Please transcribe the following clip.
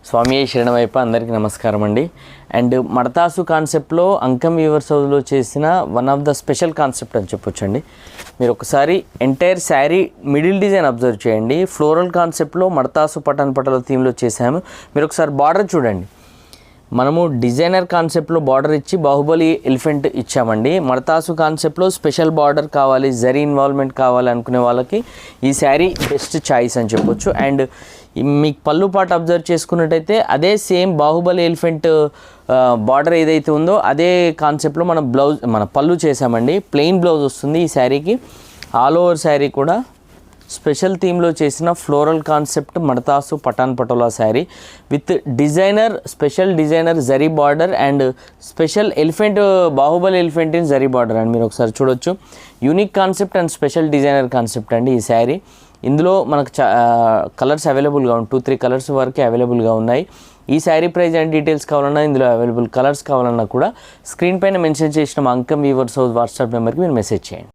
స్వామి శరణమయ్యప్ప అందరికీ నమస్కారం అండి. అండ్ మడతాసు కాన్సెప్ట్లో అంకం వీవర్స్ హౌస్లో చేసిన one of the special concept అని చెప్పొచ్చండి. మీరు ఒకసారి entire sari middle design observe చేయండి. ఫ్లోరల్ కాన్సెప్ట్లో మడతాసు పటన్ పటల థీమ్లో చేసాము. మీరు ఒకసారి బార్డర్ చూడండి. మనము డిజైనర్ కాన్సెప్ట్లో బార్డర్ ఇచ్చి బాహుబలి ఎలిఫెంట్ ఇచ్చామండి. మడతాసు కాన్సెప్ట్లో స్పెషల్ బార్డర్ కావాలి, జరీ ఇన్వాల్వ్మెంట్ కావాలి అనుకునే వాళ్ళకి ఈ శారీ బెస్ట్ చాయిస్ అని చెప్పొచ్చు. అండ్ మీకు పళ్ళు పాట అబ్జర్వ్ చేసుకున్నట్టయితే అదే సేమ్ బాహుబలి ఎలిఫెంట్ బార్డర్ ఏదైతే ఉందో అదే కాన్సెప్ట్లో మన పళ్ళు చేసామండి. ప్లెయిన్ బ్లౌజ్ వస్తుంది ఈ శారీకి. ఆల్ ఓవర్ శారీ కూడా స్పెషల్ థీమ్లో చేసిన ఫ్లోరల్ కాన్సెప్ట్ మడతాసు Patan Patola sari with special designer zari border and special elephant Baahubali elephant in zari border అండి. మీరు ఒకసారి చూడొచ్చు. Unique concept and special designer concept అండి ఈ శారీ. ఇందులో మనకు కలర్స్ అవైలబుల్గా 2-3 కలర్స్ వరకే అవైలబుల్గా ఉన్నాయి. ఈ శారీ ప్రైస్ అండ్ డీటెయిల్స్ కావాలన్నా, ఇందులో అవైలబుల్ కలర్స్ కావాలన్నా కూడా స్క్రీన్ పైన మెన్షన్ చేసిన అంకం వీవర్స్ హౌస్ వాట్సాప్ నెంబర్కి మీరు మెసేజ్ చేయండి.